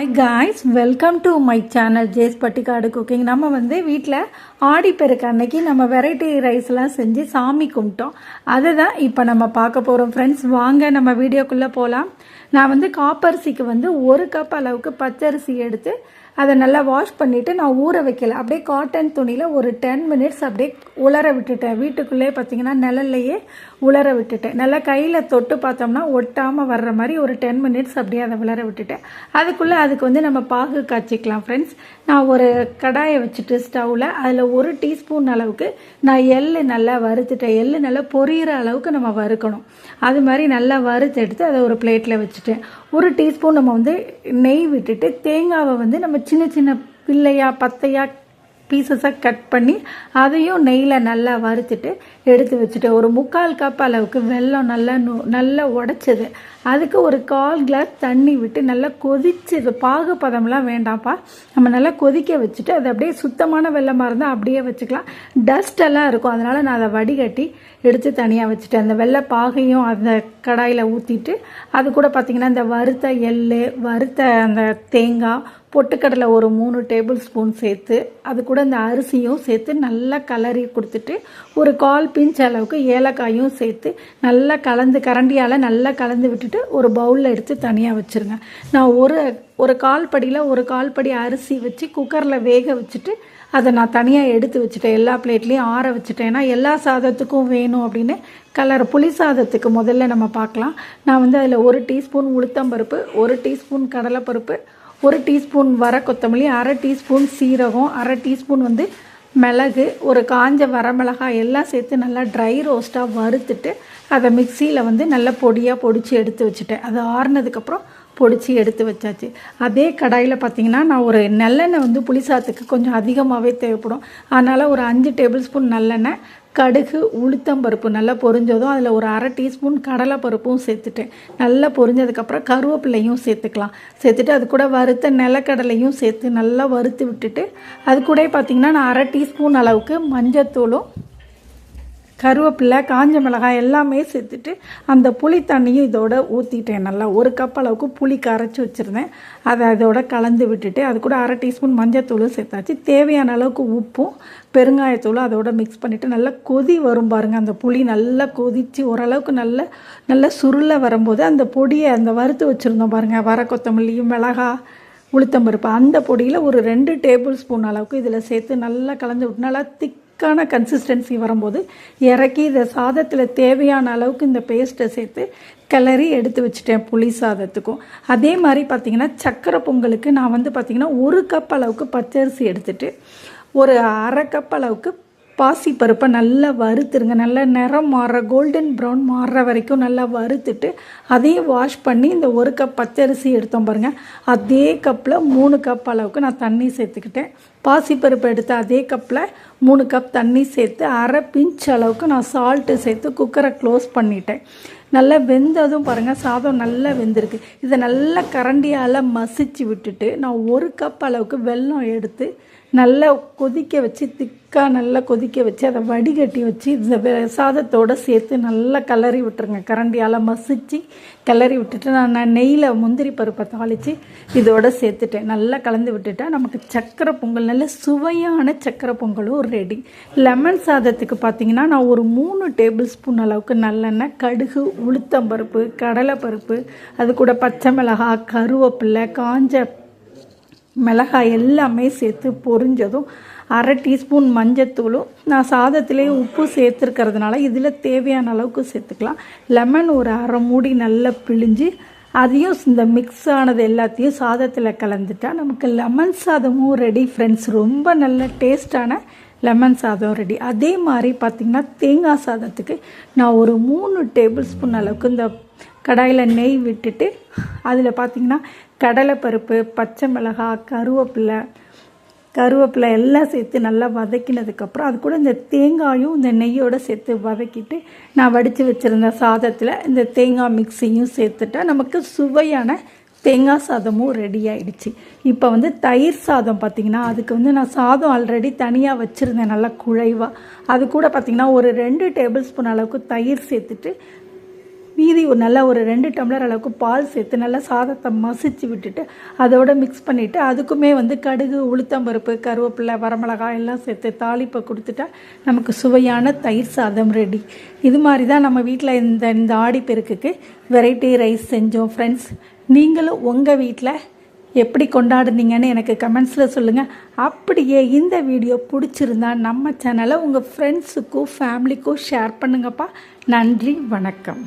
Hi guys, welcome to my channel Jess Pattikadu cooking. நம்ம வீட்டில் ஆடிப்பெருக்கு அன்னைக்கு நம்ம வெரைட்டி ரைஸ்லாம் செஞ்சு சாமி கும்பிட்டோம். அதை தான் இப்போ நம்ம பார்க்க போகிறோம் ஃப்ரெண்ட்ஸ். வாங்க நம்ம வீடியோக்குள்ளே போகலாம். நான் காப்பரிசிக்கு 1 கப் அளவுக்கு பச்சரிசி எடுத்து அதை நல்லா வாஷ் பண்ணிவிட்டு நான் ஊற வைக்கல. அப்படியே காட்டன் துணியில் ஒரு 10 மினிட்ஸ் அப்படியே உலர விட்டுட்டேன். வீட்டுக்குள்ளே பார்த்தீங்கன்னா நிழல்லையே உலர விட்டுட்டேன். நல்லா கையில் தொட்டு பார்த்தோம்னா ஒட்டாமல் வர்ற மாதிரி ஒரு 10 மினிட்ஸ் அப்படியே அதை உலர விட்டுட்டேன். அதுக்கு நம்ம பாகு காய்ச்சிக்கலாம் ஃப்ரெண்ட்ஸ். நான் ஒரு கடாயை வச்சுட்டு ஸ்டவ்வில் அதில் 1 டீஸ்பூன் அளவுக்கு நான் எள்ளு நல்லா வறுத்துட்டேன். எள்ளு நல்லா பொரியிற அளவுக்கு நம்ம வறுக்கணும். அது மாதிரி நல்லா வறுத்து எடுத்து அதை ஒரு பிளேட்டில் வச்சுட்டேன். 1 டீஸ்பூன் நம்ம நெய் விட்டுட்டு தேங்காவை நம்ம சின்ன சின்ன பிள்ளையாக பத்தையாக பீசஸாக கட் பண்ணி அதையும் நெய்யில் நல்லா வறுத்துட்டு எடுத்து வச்சுட்டேன். ஒரு 3/4 கப் அளவுக்கு வெல்லம் நல்லா உடைச்சது. அதுக்கு ஒரு 1/4 கிளாஸ் தண்ணி விட்டு நல்லா கொதிச்சது. பாகு பதம்லாம் வேண்டாம்ப்பா, நம்ம நல்லா கொதிக்க வச்சுட்டு அது அப்படியே சுத்தமான வெல்லமாக இருந்தால் அப்படியே வச்சுக்கலாம். டஸ்டெல்லாம் இருக்கும், அதனால் நான் அதை வடிகட்டி எடுத்து தனியாக வச்சுட்டேன். அந்த வெள்ளை பாகையும் அந்த கடாயில் ஊற்றிட்டு அது கூட பார்த்திங்கன்னா இந்த வறுத்த எள்ளு, வறுத்த அந்த தேங்காய், பொட்டுக்கடலை ஒரு 3 டேபிள் ஸ்பூன் சேர்த்து அது கூட இந்த அரிசியும் சேர்த்து நல்லா கலரி கொடுத்துட்டு ஒரு 1/4 பிஞ்ச் அளவுக்கு ஏலக்காயும் சேர்த்து நல்லா கரண்டியால் நல்லா கலந்து விட்டுட்டு ஒரு பவுலில் எடுத்து தனியாக வச்சுருங்க. நான் ஒரு 1/4 படியில் 1/4 படி அரிசி வச்சு குக்கரில் வேக வச்சுட்டு அதை நான் தனியாக எடுத்து வச்சுட்டேன். எல்லா பிளேட்லேயும் ஆற வச்சுட்டேன். ஏன்னா எல்லா சாதத்துக்கும் வேணும் அப்படின்னு புளி சாதத்துக்கு முதல்ல நம்ம பார்க்கலாம். நான் அதில் 1 டீஸ்பூன் உளுத்தம்பருப்பு, 1 டீஸ்பூன் கடலைப்பருப்பு, 1 டீஸ்பூன் வர கொத்தமல்லி, 1/2 டீஸ்பூன் சீரகம், 1/2 டீஸ்பூன் மிளகு, ஒரு காஞ்ச வரமிளகாய் எல்லாம் சேர்த்து நல்லா ட்ரை ரோஸ்ட்டாக வறுத்துட்டு அதை மிக்சியில் நல்லா பொடியாக பொடிச்சு எடுத்து வச்சுட்டேன். அது ஆறுனதுக்கப்புறம் பொடிச்சு எடுத்து வச்சாச்சு. அதே கடாயில் பார்த்திங்கன்னா நான் ஒரு நல்லெண்ணெய் புளிசாத்துக்கு கொஞ்சம் அதிகமாகவே தேவைப்படும். அதனால் ஒரு 5 டேபிள் ஸ்பூன் நல்லெண்ணெய், கடுகு, உளுத்தம்பருப்பு நல்லா பொரிஞ்சதும் அதில் ஒரு 1/2 டீஸ்பூன் கடலைப்பருப்பும் சேர்த்துட்டேன். நல்லா பொரிஞ்சதுக்கப்புறம் கருவேப்பிலையும் சேர்த்துக்கலாம். சேர்த்துட்டு அது கூட வறுத்த நிலக்கடலையும் சேர்த்து நல்லா வறுத்து விட்டுட்டு அது கூட பார்த்திங்கன்னா நான் 1/2 டீஸ்பூன் அளவுக்கு மஞ்சத்தூளும், கருவேப்பிலை, காஞ்ச மிளகாய் எல்லாமே சேர்த்துட்டு அந்த புளி தண்ணியும் இதோட ஊற்றிட்டேன். நல்லா 1 கப் அளவுக்கு புளி கரைச்சி வச்சுருந்தேன். அதை அதோட கலந்து விட்டுட்டு அது கூட 1/2 டீஸ்பூன் மஞ்சத்தூளும் சேர்த்தாச்சு. தேவையான அளவுக்கு உப்பும் பெருங்காயத்தூளும் அதோட மிக்ஸ் பண்ணிவிட்டு நல்லா கொதி வரும் பாருங்கள். அந்த புளி நல்லா கொதித்து ஓரளவுக்கு நல்லா சுருள வரும்போது அந்த பொடியை அந்த வறுத்து வச்சுருந்தோம் பாருங்கள், வர கொத்தமல்லியும் மிளகாய் உளுத்தம்பருப்பு, அந்த பொடியில் ஒரு 2 டேபிள் ஸ்பூன் அளவுக்கு இதில் சேர்த்து நல்லா கலந்து விட்டு நல்லா திக்கான கன்சிஸ்டன்சி வரும்போது இறக்கி இதை சாதத்தில் தேவையான அளவுக்கு இந்த பேஸ்ட்டை சேர்த்து கிளறி எடுத்து வச்சுட்டேன் புளி சாதத்துக்கும். அதே மாதிரி பார்த்திங்கன்னா சக்கரை பொங்கலுக்கு நான் பார்த்திங்கன்னா 1 கப் அளவுக்கு பச்சரிசி எடுத்துகிட்டு ஒரு 1/2 கப் அளவுக்கு பாசிப்பருப்பை நல்லா வறுத்துருங்க. நல்லா நிறம் மாறுற கோல்டன் ப்ரௌன் மாறுற வரைக்கும் நல்லா வறுத்துட்டு அதையும் வாஷ் பண்ணி இந்த 1 கப் பச்சரிசி எடுத்தோம் பாருங்கள், அதே கப்பில் 3 கப் அளவுக்கு நான் தண்ணி சேர்த்துக்கிட்டேன். பாசிப்பருப்பு எடுத்து அதே கப்பில் 3 கப் தண்ணி சேர்த்து 1/2 பிஞ்ச் அளவுக்கு நான் சால்ட்டு சேர்த்து குக்கரை க்ளோஸ் பண்ணிட்டேன். நல்லா வெந்ததும் பாருங்கள், சாதம் நல்லா வெந்திருக்கு. இதை நல்லா கரண்டியால் மசிச்சு விட்டுட்டு நான் 1 கப் அளவுக்கு வெல்லம் எடுத்து நல்லா கொதிக்க வச்சு திக்காக நல்லா கொதிக்க வச்சு அதை வடிகட்டி வச்சு இந்த சாதத்தோடு சேர்த்து நல்லா கிளறி விட்டுருங்க. கரண்டியால் மசிச்சு கிளறி விட்டுட்டு நான் நெய்யில் முந்திரி பருப்பை தாளித்து இதோட சேர்த்துட்டேன். நல்லா கலந்து விட்டுட்டா நமக்கு சக்கரை பொங்கல், நல்ல சுவையான சக்கரை பொங்கலும் ரெடி. லெமன் சாதத்துக்கு பார்த்திங்கன்னா நான் ஒரு 3 டேபிள் ஸ்பூன் அளவுக்கு நல்லெண்ணெய், கடுகு, உளுத்தம்பருப்பு, கடலைப்பருப்பு, அது கூட பச்சை மிளகாய், கருவேப்பிலை, காஞ்ச மிளகாய் எல்லாமே சேர்த்து பொரிஞ்சதும் 1/2 டீஸ்பூன் மஞ்சத்தூளும், நான் சாதத்திலே உப்பு சேர்த்துருக்கிறதுனால இதில் தேவையான அளவுக்கு சேர்த்துக்கலாம். லெமன் ஒரு 1/2 மூடி நல்லா பிழிஞ்சு அதையும் இந்த மிக்ஸ் ஆனது எல்லாத்தையும் சாதத்தில் கலந்துட்டா நமக்கு லெமன் சாதமும் ரெடி ஃப்ரெண்ட்ஸ். ரொம்ப நல்ல டேஸ்டான லெமன் சாதம் ரெடி. அதே மாதிரி பார்த்திங்கன்னா தேங்காய் சாதத்துக்கு நான் ஒரு 3 டேபிள் ஸ்பூன் அளவுக்கு இந்த கடாயில் நெய் விட்டுட்டு அதில் பார்த்திங்கன்னா கடலைப்பருப்பு, பச்சை மிளகாய், கருவேப்பிலை எல்லாம் சேர்த்து நல்லா வதக்கினதுக்கப்புறம் அது கூட இந்த தேங்காயும் இந்த நெய்யோடு சேர்த்து வதக்கிட்டு நான் வடித்து வச்சுருந்த சாதத்தில் இந்த தேங்காய் மிக்ஸியும் சேர்த்துட்டா நமக்கு சுவையான தேங்காய் சாதமும் ரெடி ஆகிடுச்சு. இப்போ தயிர் சாதம் பார்த்திங்கன்னா அதுக்கு நான் சாதம் ஆல்ரெடி தனியாக வச்சுருந்தேன் நல்லா குழைவாக. அது கூட பார்த்திங்கன்னா ஒரு 2 டேபிள் ஸ்பூன் அளவுக்கு தயிர் சேர்த்துட்டு மீதி ஒரு 2 டம்ளர் அளவுக்கு பால் சேர்த்து நல்லா சாதத்தை மசிச்சு விட்டுட்டு அதோட மிக்ஸ் பண்ணிவிட்டு அதுக்குமே கடுகு, உளுத்தம்பருப்பு, கருவேப்பிலை, வரமிளகாய் எல்லாம் சேர்த்து தாளிப்பை கொடுத்துட்டா நமக்கு சுவையான தயிர் சாதம் ரெடி. இது மாதிரி தான் நம்ம வீட்டில் இந்த ஆடிப்பெருக்குக்கு வெரைட்டி ரைஸ் செஞ்சோம் ஃப்ரெண்ட்ஸ். நீங்களும் உங்கள் வீட்டில் எப்படி கொண்டாடுனீங்கன்னு எனக்கு கமெண்ட்ஸில் சொல்லுங்கள். அப்படியே இந்த வீடியோ பிடிச்சிருந்தா நம்ம சேனலை உங்கள் ஃப்ரெண்ட்ஸுக்கும் ஃபேமிலிக்கும் ஷேர் பண்ணுங்கப்பா. நன்றி, வணக்கம்.